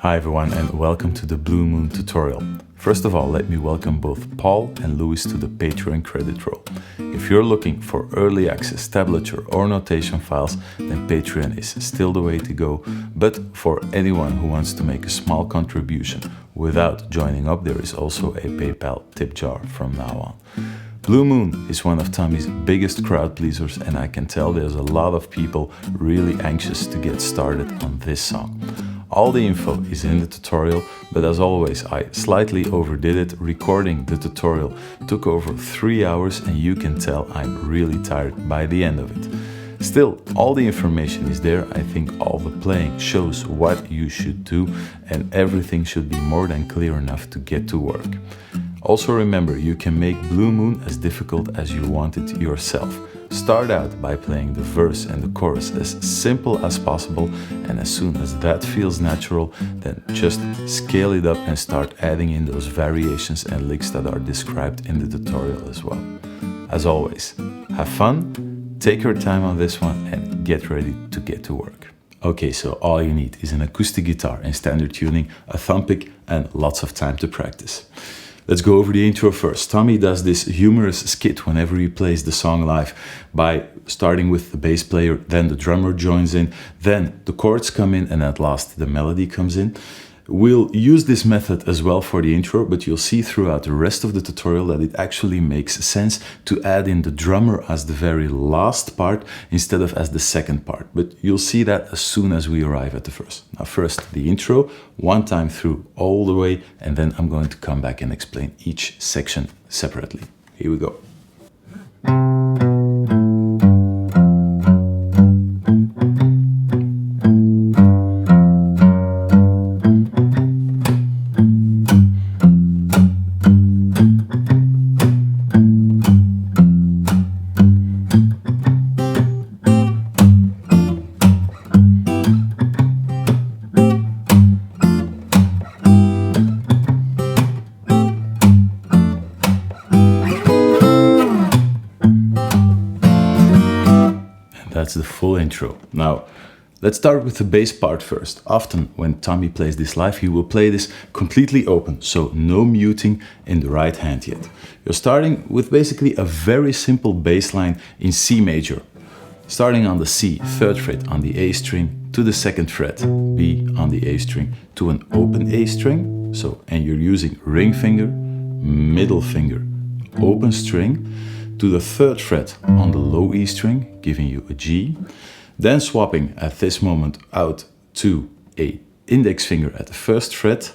Hi everyone and welcome to the Blue Moon tutorial. First of all, let me welcome both Paul and Louis to the Patreon credit roll. If you're looking for early access tablature or notation files, then Patreon is still the way to go. But for anyone who wants to make a small contribution without joining up, there is also a PayPal tip jar from now on. Blue Moon is one of Tommy's biggest crowd pleasers, and I can tell there's a lot of people really anxious to get started on this song. All the info is in the tutorial, but as always, I slightly overdid it. Recording the tutorial took over 3 hours, and you can tell I'm really tired by the end of it. Still, all the information is there. I think all the playing shows what you should do, and everything should be more than clear enough to get to work. Also remember, you can make Blue Moon as difficult as you want it yourself. Start out by playing the verse and the chorus as simple as possible, and as soon as that feels natural, then just scale it up and start adding in those variations and licks that are described in the tutorial as well. As always, have fun, take your time on this one, and get ready to get to work. Okay, so all you need is an acoustic guitar in standard tuning, a thumb pick, and lots of time to practice. Let's go over the intro first. Tommy does this humorous skit whenever he plays the song live by starting with the bass player, then the drummer joins in, then the chords come in, and at last the melody comes in. We'll use this method as well for the intro, but you'll see throughout the rest of the tutorial that it actually makes sense to add in the drummer as the very last part instead of as the second part. But you'll see that as soon as we arrive at the verse. Now first the intro, one time through all the way, and then I'm going to come back and explain each section separately. Here we go. That's the full intro. Now, let's start with the bass part first. Often when Tommy plays this live, he will play this completely open, so no muting in the right hand yet. You're starting with basically a very simple bass line in C major. Starting on the C, 3rd fret on the A string, to the 2nd fret, B on the A string, to an open A string, and you're using ring finger, middle finger, open string, to the 3rd fret on the low E string, giving you a G, then swapping at this moment out to a index finger at the 1st fret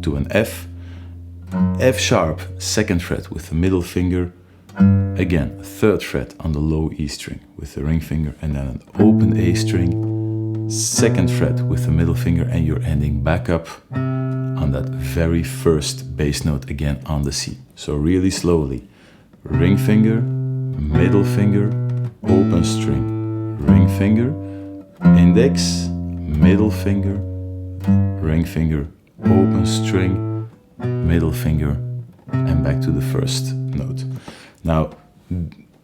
to an F, F sharp 2nd fret with the middle finger, again 3rd fret on the low E string with the ring finger, and then an open A string, 2nd fret with the middle finger, and you're ending back up on that very first bass note again on the C. So really slowly. Ring finger, middle finger, open string, ring finger, index, middle finger, ring finger, open string, middle finger, and back to the first note. Now,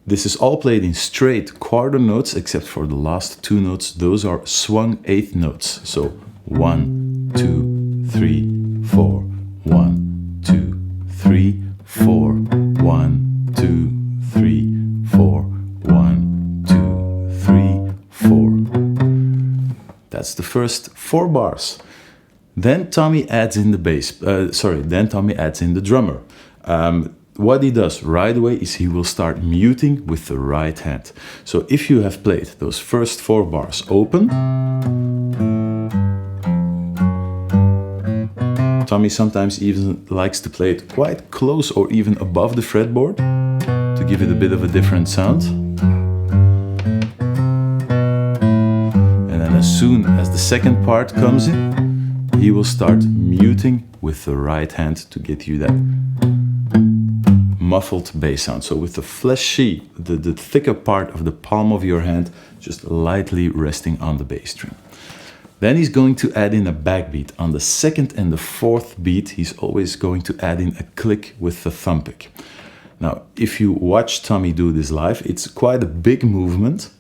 this is all played in straight quarter notes except for the last 2 notes. Those are swung 8th notes. So 1, 2, 3, 4, 1, 2, 3, 4, 1, 2, 3, 4, 1, 2, 3, 4. That's the first 4 bars. Then Tommy adds in the bass. Then Tommy adds in the drummer. What he does right away is he will start muting with the right hand. So if you have played those first 4 bars open, Tommy sometimes even likes to play it quite close or even above the fretboard to give it a bit of a different sound. And then as soon as the second part comes in, he will start muting with the right hand to get you that muffled bass sound. So with the fleshy, the thicker part of the palm of your hand just lightly resting on the bass string. Then he's going to add in a backbeat. On the 2nd and the 4th beat, he's always going to add in a click with the thumb pick. Now, if you watch Tommy do this live, it's quite a big movement.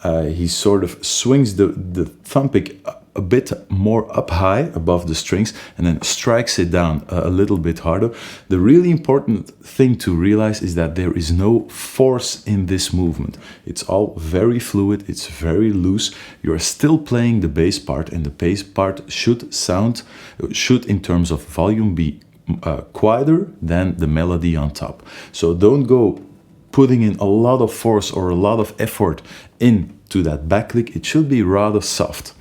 He sort of swings the thumb pick a bit more up high above the strings and then strikes it down a little bit harder. The really important thing to realize is that there is no force in this movement. It's all very fluid, it's very loose. You're still playing the bass part, and the bass part should in terms of volume be quieter than the melody on top. So don't go putting in a lot of force or a lot of effort into that back lick. It should be rather soft.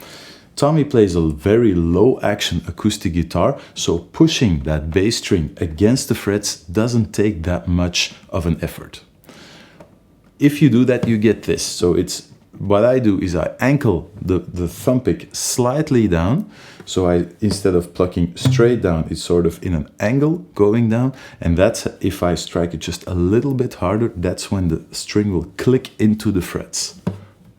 Tommy plays a very low action acoustic guitar, so pushing that bass string against the frets doesn't take that much of an effort. If you do that, you get this. So what I do is I ankle the thumb pick slightly down. So instead of plucking straight down, it's sort of in an angle going down. And that's, if I strike it just a little bit harder, that's when the string will click into the frets.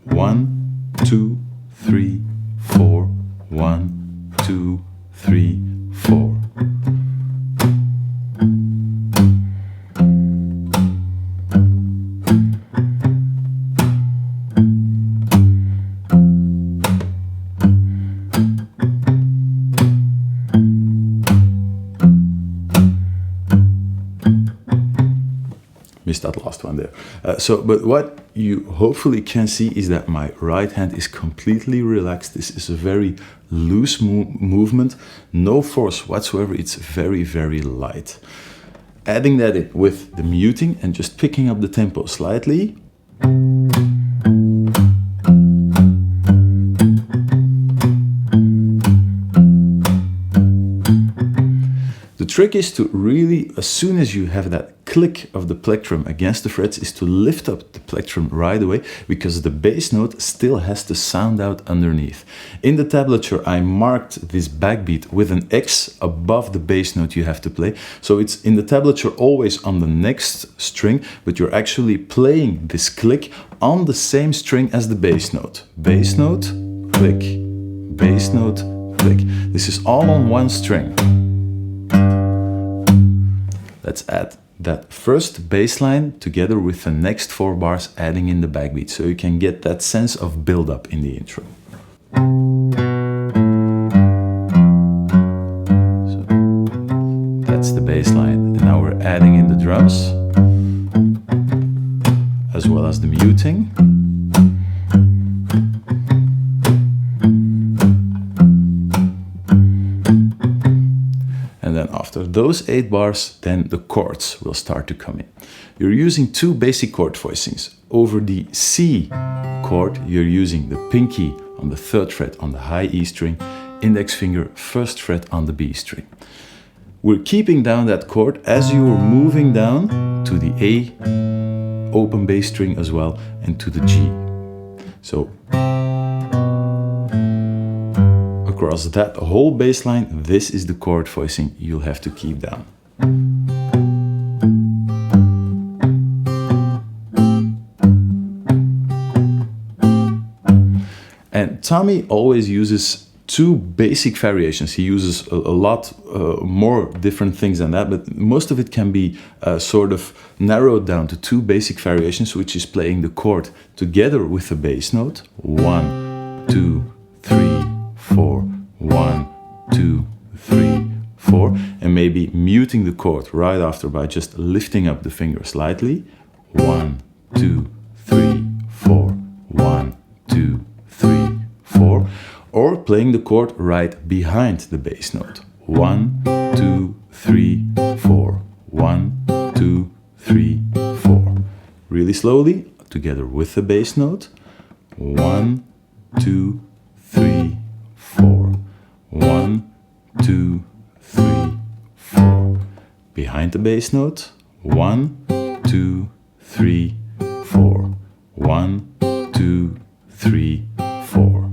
1, 2, 3, 4. 1, 2, 3, 4. Missed that last one there. But what you hopefully can see is that my right hand is completely relaxed. This is a very loose movement, no force whatsoever. It's very, very light. Adding that in with the muting and just picking up the tempo slightly. The trick is to really, as soon as you have that click of the plectrum against the frets, is to lift up the plectrum right away, because the bass note still has to sound out underneath. In the tablature, I marked this backbeat with an X above the bass note you have to play. So it's in the tablature always on the next string, but you're actually playing this click on the same string as the bass note. Bass note, click, bass note, click. This is all on one string. Let's add that first bass line together with the next 4 bars, adding in the backbeat, so you can get that sense of build-up in the intro. So that's the bass line. And now we're adding in the drums, as well as the muting. And then after those 8 bars, then the chords will start to come in. You're using 2 basic chord voicings. Over the C chord, you're using the pinky on the 3rd fret on the high E string, index finger 1st fret on the B string. We're keeping down that chord as you're moving down to the A open bass string as well, and to the G. So across that whole bass line, this is the chord voicing you'll have to keep down. And Tommy always uses 2 basic variations. He uses a lot more different things than that, but most of it can be sort of narrowed down to 2 basic variations, which is playing the chord together with the bass note. 1, 2, 3, 4, 1, 2, 3, 4, and maybe muting the chord right after by just lifting up the finger slightly. 1, 2, 3, 4, 1, 2, 3, 4, or playing the chord right behind the bass note. 1, 2, 3, 4, 1, 2, 3, 4. Really slowly, together with the bass note. 1, 2, 3, 4. 1, 2, 3, 4. Behind the bass note. 1, 2, 3, 4. 1, 2, 3, 4.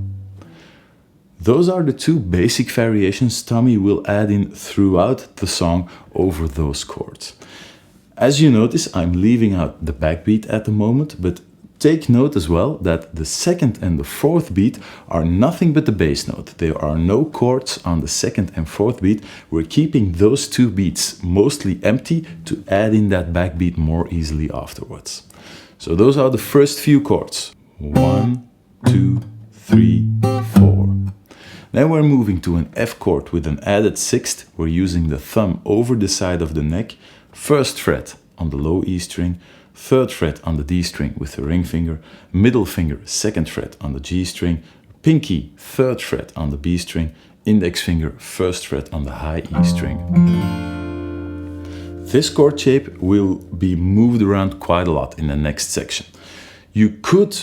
Those are the 2 basic variations Tommy will add in throughout the song over those chords. As you notice, I'm leaving out the backbeat at the moment, but take note as well that the 2nd and the 4th beat are nothing but the bass note. There are no chords on the 2nd and 4th beat. We're keeping those 2 beats mostly empty to add in that backbeat more easily afterwards. So those are the first few chords. 1, 2, 3, 4. Then we're moving to an F chord with an added sixth. We're using the thumb over the side of the neck, first fret on the low E string, third fret on the D string with the ring finger, middle finger, second fret on the G string, pinky, third fret on the B string, index finger, first fret on the high E string. This chord shape will be moved around quite a lot in the next section. You could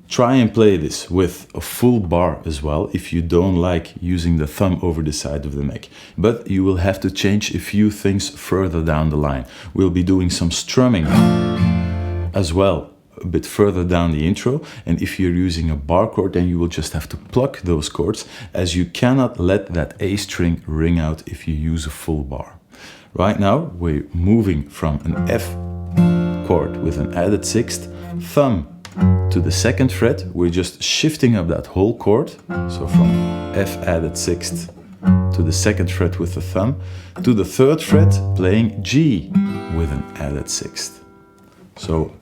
try and play this with a full bar as well if you don't like using the thumb over the side of the neck. But you will have to change a few things further down the line. We'll be doing some strumming as well a bit further down the intro, and if you're using a bar chord, then you will just have to pluck those chords, as you cannot let that A string ring out if you use a full bar. Right now we're moving from an F chord with an added sixth, thumb to the second fret. We're just shifting up that whole chord, so from F added sixth to the second fret with the thumb, to the third fret playing G with an added sixth. So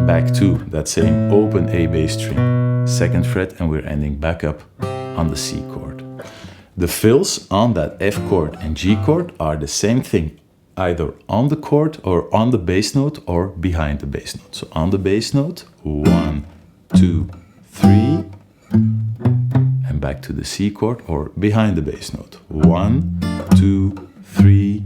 back to that same open A bass string, second fret, and we're ending back up on the C chord. The fills on that F chord and G chord are the same thing, either on the chord or on the bass note or behind the bass note. So on the bass note, 1, 2, 3, and back to the C chord, or behind the bass note, 1, 2, 3.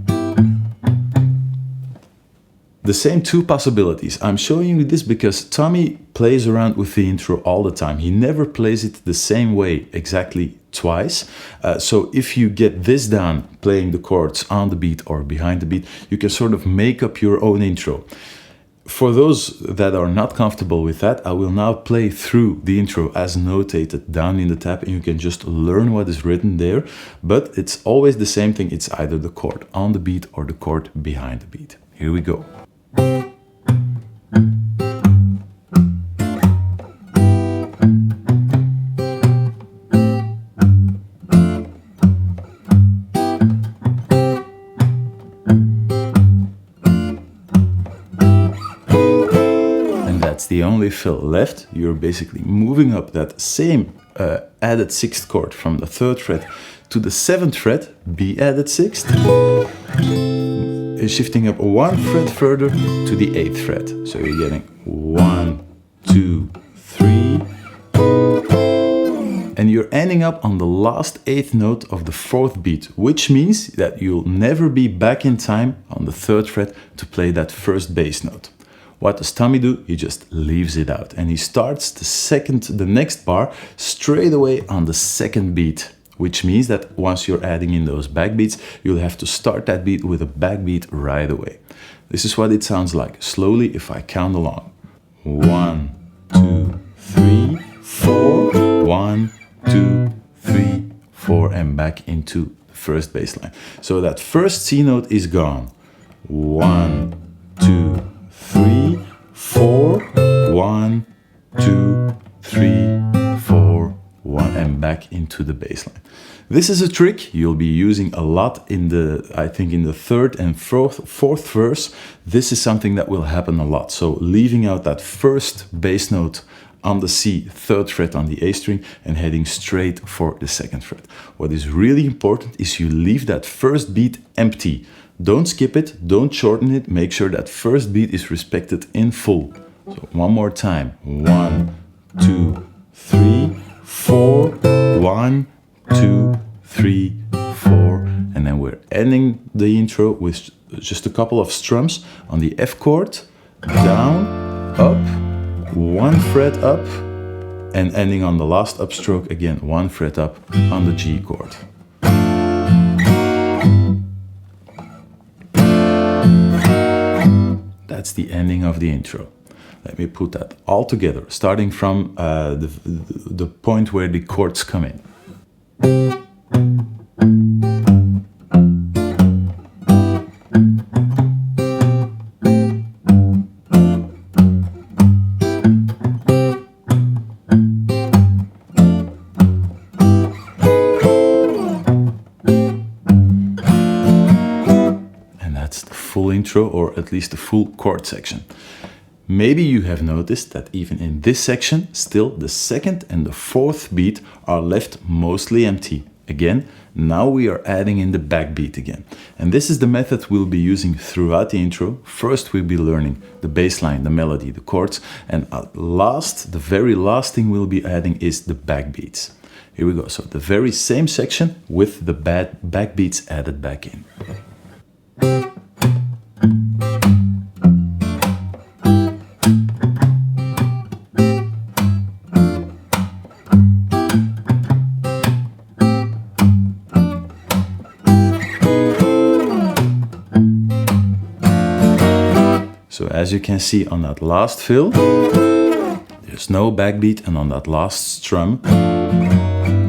The same two possibilities. I'm showing you this because Tommy plays around with the intro all the time. He never plays it the same way exactly twice. So if you get this down, playing the chords on the beat or behind the beat, you can sort of make up your own intro. For those that are not comfortable with that, I will now play through the intro as notated down in the tab, and you can just learn what is written there. But it's always the same thing. It's either the chord on the beat or the chord behind the beat. Here we go. The only fill left. You're basically moving up that same added sixth chord from the third fret to the seventh fret, B added sixth, shifting up one fret further to the eighth fret. So you're getting 1, 2, 3, and you're ending up on the last eighth note of the fourth beat, which means that you'll never be back in time on the third fret to play that first bass note. What does Tommy do? He just leaves it out, and he starts the next bar straight away on the second beat, which means that once you're adding in those backbeats, you'll have to start that beat with a backbeat right away. This is what it sounds like. Slowly, if I count along. 1, 2, 3, 4. 1, 2, 3, 4, and back into the first bass line. So that first C note is gone. 1, 2, 3, 4, 1, 2, 3, 4, 1, and back into the bass line. This is a trick you'll be using a lot in the third and fourth verse. This is something that will happen a lot. So leaving out that first bass note on the C, third fret on the A string, and heading straight for the second fret. What is really important is you leave that first beat empty. Don't skip it, don't shorten it, make sure that first beat is respected in full. So one more time. 1, 2, 3, 4, 1, 2, 3, 4, and then we're ending the intro with just a couple of strums on the F chord, down, up, one fret up, and ending on the last upstroke again, one fret up on the G chord. That's the ending of the intro. Let me put that all together, starting from the point where the chords come in. Intro, or at least the full chord section. Maybe you have noticed that even in this section, still the second and the fourth beat are left mostly empty. Again, now we are adding in the backbeat again. And this is the method we'll be using throughout the intro. First, we'll be learning the bass line, the melody, the chords, and at last, the very last thing we'll be adding is the backbeats. Here we go. So the very same section with the backbeats added back in. So as you can see on that last fill, there's no backbeat, and on that last strum,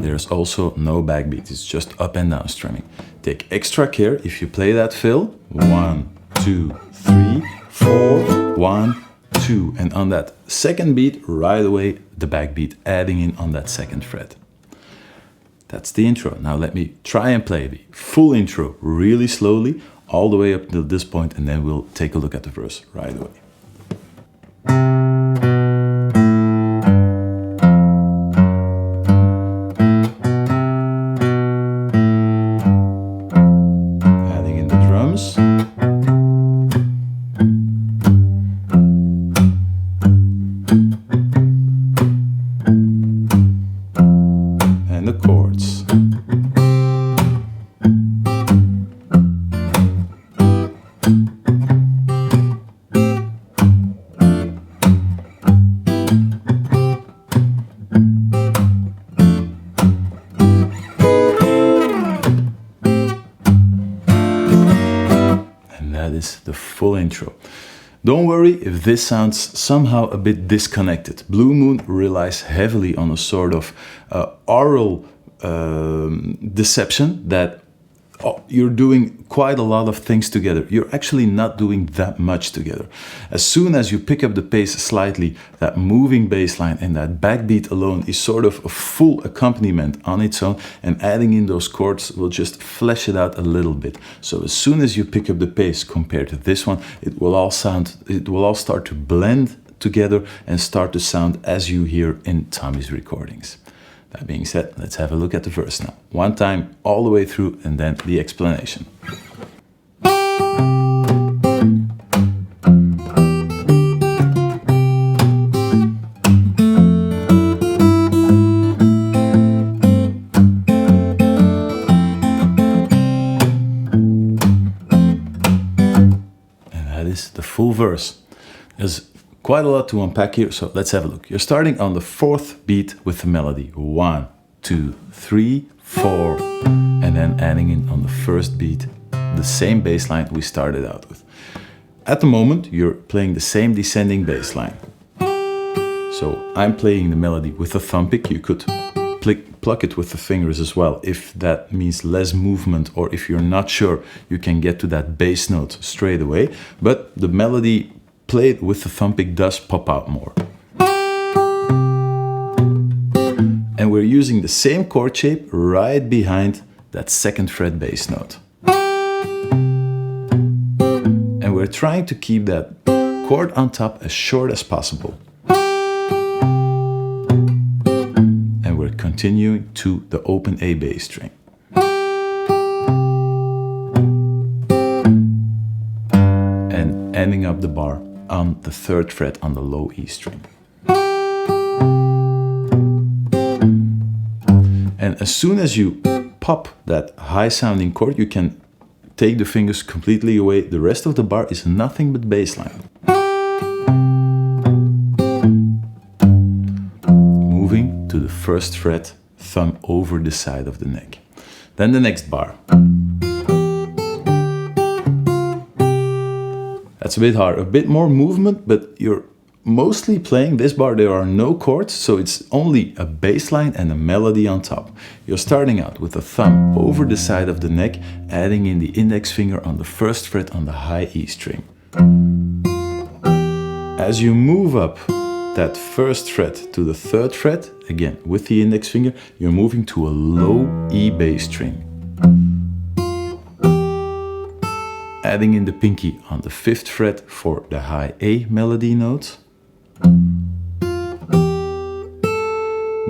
there's also no backbeat. It's just up and down strumming. Take extra care if you play that fill. 1, 2, 3, 4, 1, 2. And on that second beat, right away, the backbeat adding in on that second fret. That's the intro. Now let me try and play the full intro really slowly, all the way up to this point, and then we'll take a look at the verse right away. Adding in the drums. And the chords. The full intro. Don't worry if this sounds somehow a bit disconnected. Blue Moon relies heavily on a sort of oral deception that you're doing quite a lot of things together. You're actually not doing that much together. As soon as you pick up the pace slightly, that moving bass line and that backbeat alone is sort of a full accompaniment on its own, and adding in those chords will just flesh it out a little bit. So as soon as you pick up the pace compared to this one, it will all start to blend together and start to sound as you hear in Tommy's recordings. That being said, let's have a look at the verse now. One time, all the way through, and then the explanation. And that is the full verse. There's quite a lot to unpack here, so let's have a look. You're starting on the fourth beat with the melody. 1, 2, 3, 4, and then adding in on the first beat the same bass line we started out with. At the moment, you're playing the same descending bass line. So I'm playing the melody with a thumb pick. You could pluck it with the fingers as well, if that means less movement, or if you're not sure, you can get to that bass note straight away. But the melody played with the thumb pick does pop out more. And we're using the same chord shape right behind that second fret bass note. And we're trying to keep that chord on top as short as possible. And we're continuing to the open A bass string. And ending up the bar on the third fret on the low E string. And as soon as you pop that high sounding chord, you can take the fingers completely away. The rest of the bar is nothing but bass line. Moving to the first fret, thumb over the side of the neck. Then the next bar. That's a bit hard, a bit more movement, but you're mostly playing this bar. There are no chords, so it's only a bass line and a melody on top. You're starting out with the thumb over the side of the neck, adding in the index finger on the first fret on the high E string. As you move up that first fret to the third fret, again with the index finger, you're moving to a low E bass string. Adding in the pinky on the 5th fret for the high A melody note.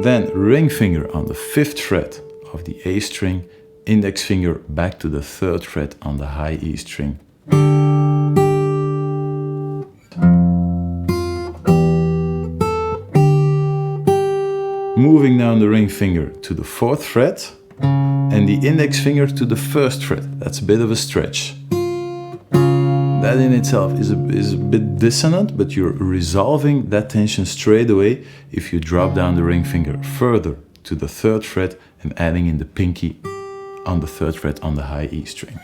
Then ring finger on the 5th fret of the A string, index finger back to the 3rd fret on the high E string. Moving down the ring finger to the 4th fret and the index finger to the 1st fret. That's a bit of a stretch. That in itself is a bit dissonant, but you're resolving that tension straight away if you drop down the ring finger further to the 3rd fret and adding in the pinky on the 3rd fret on the high E string.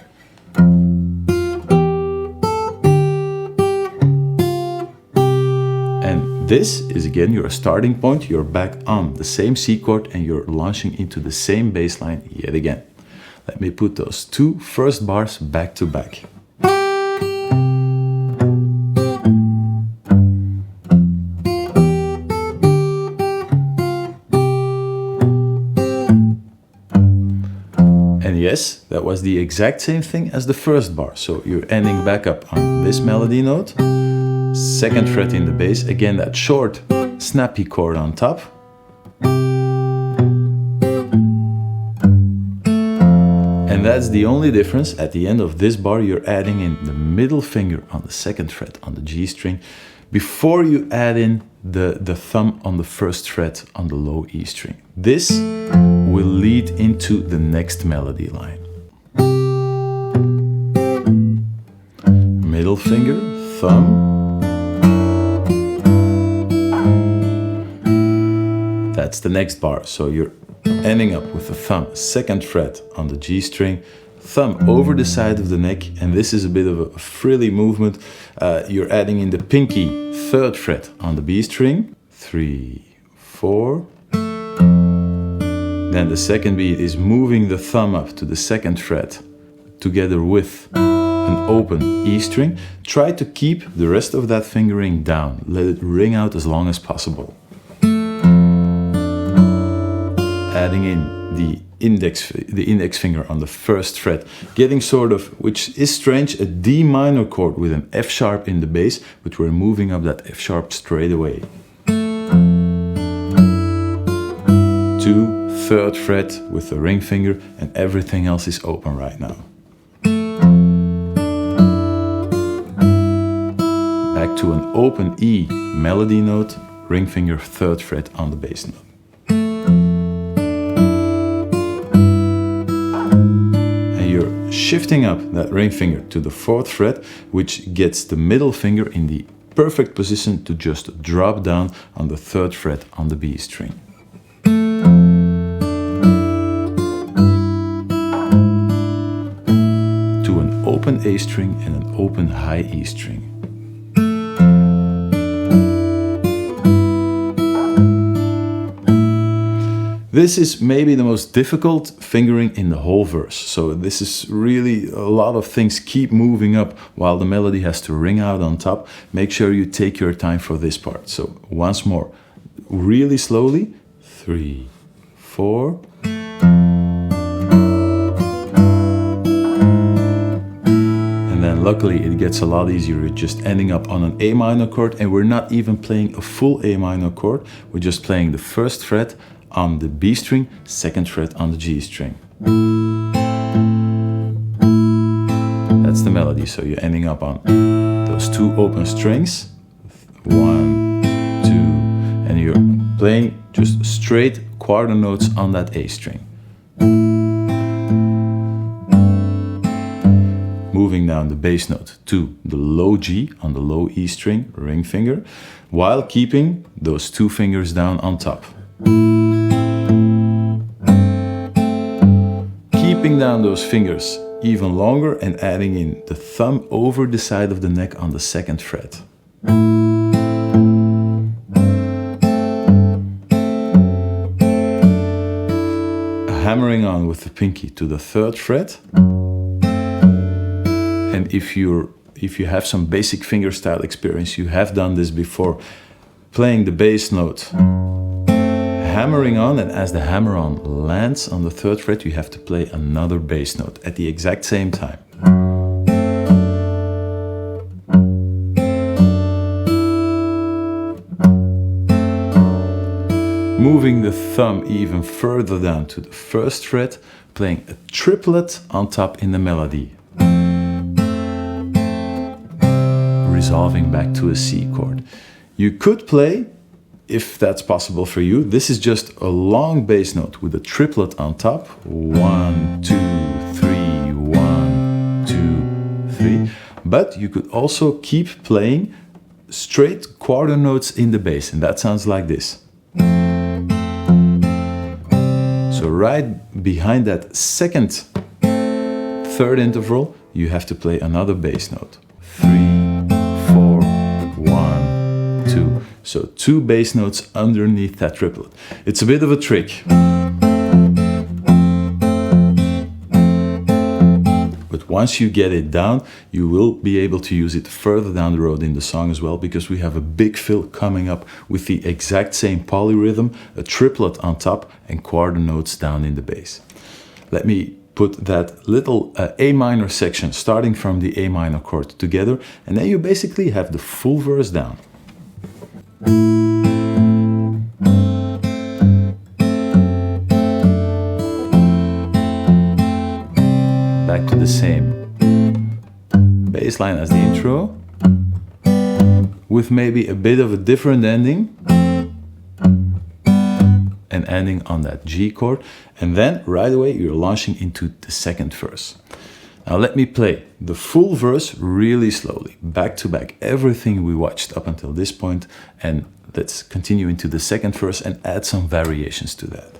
And this is again your starting point. You're back on the same C chord and you're launching into the same bass line yet again. Let me put those 2 first bars back to back. Yes, that was the exact same thing as the first bar. So you're ending back up on this melody note, 2nd fret in the bass, again that short snappy chord on top. And that's the only difference. At the end of this bar, you're adding in the middle finger on the 2nd fret on the G string before you add in the thumb on the 1st fret on the low E string. This will lead into the next melody line. Middle finger, thumb. That's the next bar. So you're ending up with the thumb, 2nd fret on the G string, thumb over the side of the neck, and this is a bit of a frilly movement. You're adding in the pinky, 3rd fret on the B string, 3, 4. Then the second beat is moving the thumb up to the 2nd fret together with an open E string. Try to keep the rest of that fingering down. Let it ring out as long as possible. Adding in the index finger on the 1st fret, getting sort of, which is strange, a D minor chord with an F sharp in the bass, but we're moving up that F sharp straight away. To 3rd fret with the ring finger, and everything else is open right now. Back to an open E melody note, ring finger 3rd fret on the bass note. And you're shifting up that ring finger to the 4th fret, which gets the middle finger in the perfect position to just drop down on the 3rd fret on the B string. Open A string and an open high E string. This is maybe the most difficult fingering in the whole verse. So this is really a lot of things keep moving up while the melody has to ring out on top. Make sure you take your time for this part. So once more, really slowly, 3, 4. Luckily, it gets a lot easier. You're just ending up on an A minor chord, and we're not even playing a full A minor chord. We're just playing the 1st fret on the B string, 2nd fret on the G string. That's the melody. So you're ending up on those 2 open strings, 1, 2, and you're playing just straight quarter notes on that A string. Moving down the bass note to the low G on the low E string, ring finger, while keeping those 2 fingers down on top. Keeping down those fingers even longer and adding in the thumb over the side of the neck on the 2nd fret. Hammering on with the pinky to the 3rd fret. And if you have some basic fingerstyle experience, you have done this before, playing the bass note, hammering on, and as the hammer-on lands on the 3rd fret, you have to play another bass note at the exact same time. moving the thumb even further down to the first fret, playing a triplet on top in the melody, resolving back to a C chord. You could play, if that's possible for you, this is just a long bass note with a triplet on top. 1, 2, 3, 1, 2, 3. But you could also keep playing straight quarter notes in the bass, and that sounds like this. So right behind that second, third interval, you have to play another bass note. 3, 4, 1, 2. So 2 bass notes underneath that triplet. It's a bit of a trick. But once you get it down, you will be able to use it further down the road in the song as well, because we have a big fill coming up with the exact same polyrhythm, a triplet on top, and quarter notes down in the bass. Let me put that little A minor section starting from the A minor chord together, and then you basically have the full verse down. Back to the same bass line as the intro, with maybe a bit of a different ending, and ending on that G chord, and then right away you're launching into the second verse. Now let me play the full verse really slowly, back to back, everything we watched up until this point, and let's continue into the second verse and add some variations to that.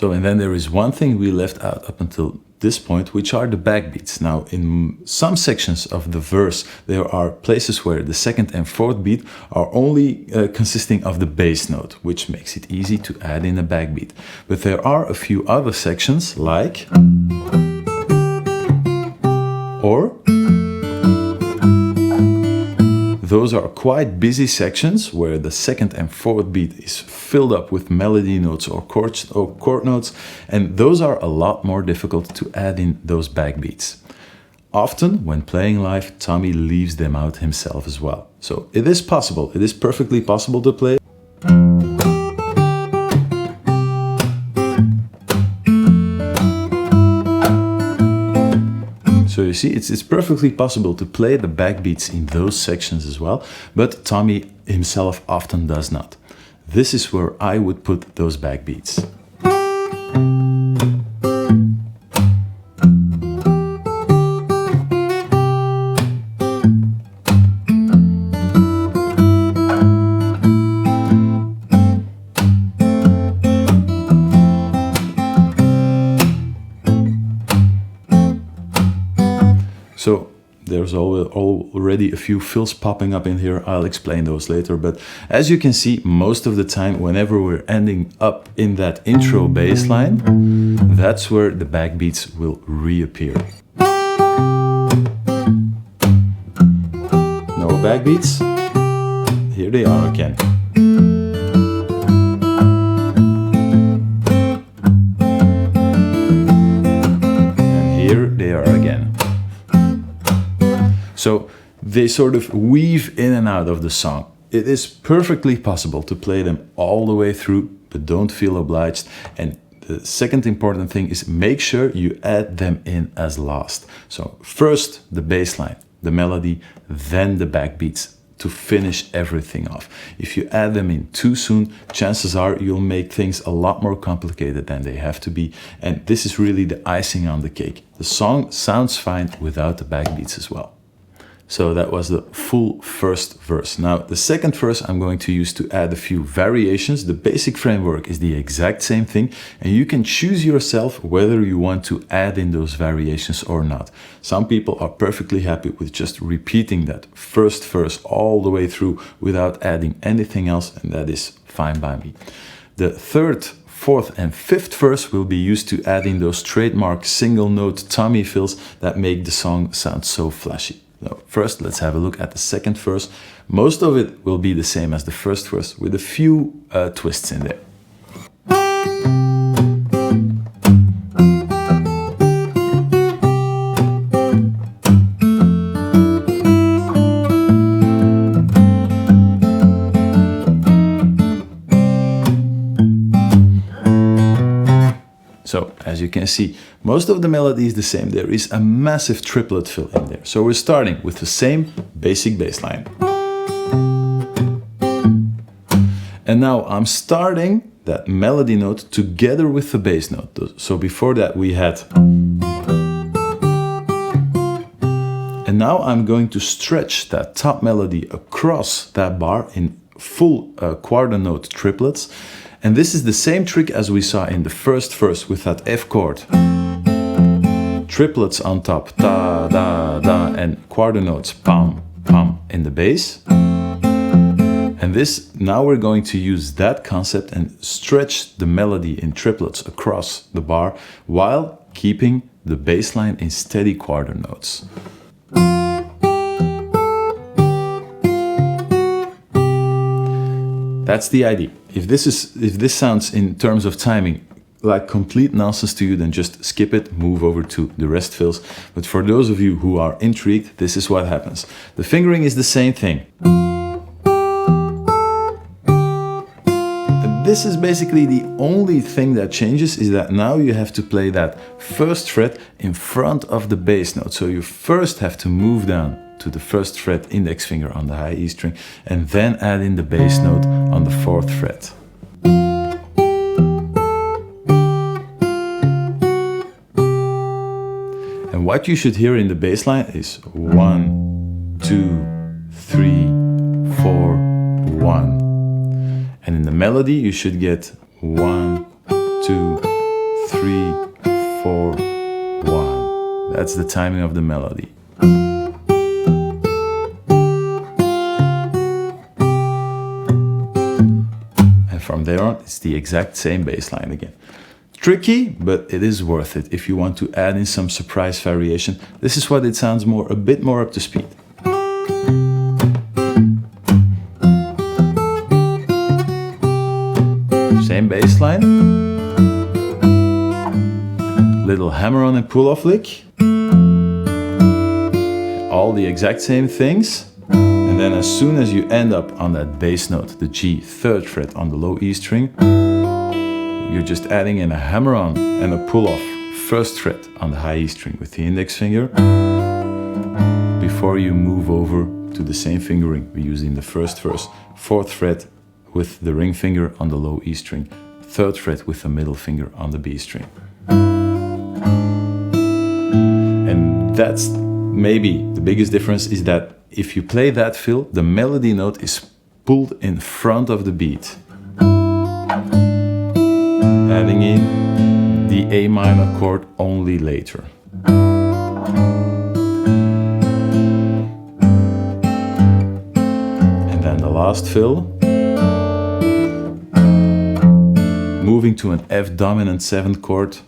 And then there is one thing we left out up until this point, which are the backbeats. Now, in some sections of the verse, there are places where the second and fourth beat are only consisting of the bass note, which makes it easy to add in a backbeat. But there are a few other sections, like or. Those are quite busy sections where the second and fourth beat is filled up with melody notes or chord notes, and those are a lot more difficult to add in those backbeats. Often, when playing live, Tommy leaves them out himself as well. So it is possible, it is perfectly possible to play. So you see, it's perfectly possible to play the backbeats in those sections as well, but Tommy himself often does not. This is where I would put those backbeats. So there's already a few fills popping up in here. I'll explain those later. But as you can see, most of the time, whenever we're ending up in that intro bass line, that's where the backbeats will reappear. No backbeats? Here they are again. And here they are again. So they sort of weave in and out of the song. It is perfectly possible to play them all the way through, but don't feel obliged. And the second important thing is make sure you add them in as last. So first the bass line, the melody, then the backbeats to finish everything off. If you add them in too soon, chances are you'll make things a lot more complicated than they have to be. And this is really the icing on the cake. The song sounds fine without the backbeats as well. So that was the full first verse. Now the second verse I'm going to use to add a few variations. The basic framework is the exact same thing, and you can choose yourself whether you want to add in those variations or not. Some people are perfectly happy with just repeating that first verse all the way through without adding anything else, and that is fine by me. The third, fourth and fifth verse will be used to add in those trademark single note Tommy fills that make the song sound so flashy. So first, let's have a look at the second verse. Most of it will be the same as the first verse with a few twists in there. So, as you can see, most of the melody is the same. There is a massive triplet fill in there. So we're starting with the same basic bass line. And now I'm starting that melody note together with the bass note. So before that we had... And now I'm going to stretch that top melody across that bar in full quarter note triplets. And this is the same trick as we saw in the first verse with that F chord. Triplets on top, da, da, da, and quarter notes, pam, pam, in the bass. And this, now we're going to use that concept and stretch the melody in triplets across the bar while keeping the bass line in steady quarter notes. That's the idea. If this sounds in terms of timing like complete nonsense to you, then just skip it, move over to the rest fills. But for those of you who are intrigued, this is what happens. The fingering is the same thing. This is basically the only thing that changes, is that now you have to play that first fret in front of the bass note. So you first have to move down to the first fret index finger on the high E string and then add in the bass note on the fourth fret. And what you should hear in the bass line is 1, 2, 3, 4, 1. And in the melody you should get 1, 2, 3, 4, 1. That's the timing of the melody. From there on, it's the exact same bass line again. Tricky, but it is worth it if you want to add in some surprise variation. This is what it sounds a bit more up to speed. Same bass line. Little hammer-on and pull-off lick. All the exact same things. And then as soon as you end up on that bass note, the G, third fret on the low E string, you're just adding in a hammer-on and a pull-off first fret on the high E string with the index finger before you move over to the same fingering we used in the first verse. Fourth fret with the ring finger on the low E string, third fret with the middle finger on the B string. And that's maybe the biggest difference, is that if you play that fill, the melody note is pulled in front of the beat. Adding in the A minor chord only later. And then the last fill, moving to an F dominant 7th chord,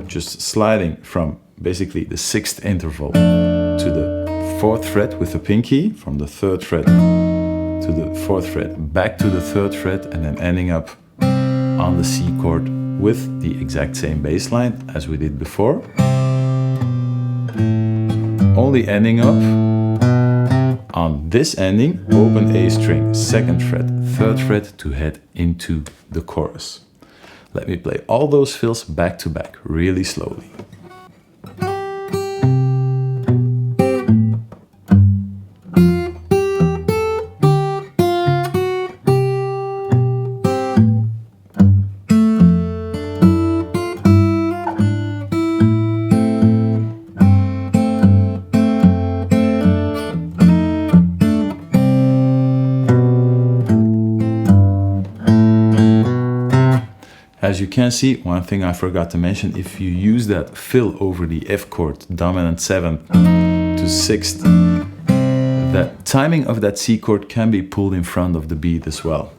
just sliding from basically the 6th interval to the 4th fret with the pinky, from the 3rd fret to the 4th fret, back to the 3rd fret, and then ending up on the C chord with the exact same bass line as we did before. Only ending up on this ending, open A string, 2nd fret, 3rd fret to head into the chorus. Let me play all those fills back to back, really slowly. As you can see, one thing I forgot to mention, if you use that fill over the F chord, dominant 7th to 6th, the timing of that C chord can be pulled in front of the beat as well.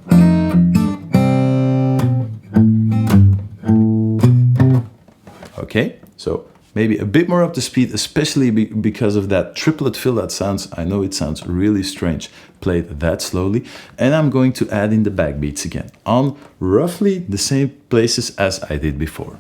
Okay, so maybe a bit more up the speed, especially because of that triplet fill that sounds, I know it sounds really strange, played that slowly. And I'm going to add in the backbeats again on roughly the same places as I did before.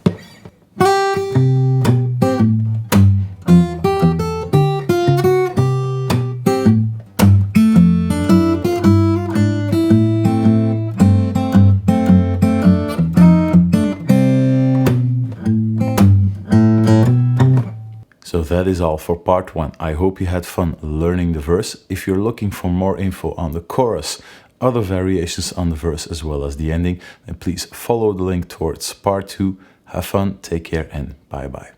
So that is all for part 1. I hope you had fun learning the verse. If you're looking for more info on the chorus, other variations on the verse as well as the ending, then please follow the link towards part 2. Have fun, take care, and bye bye.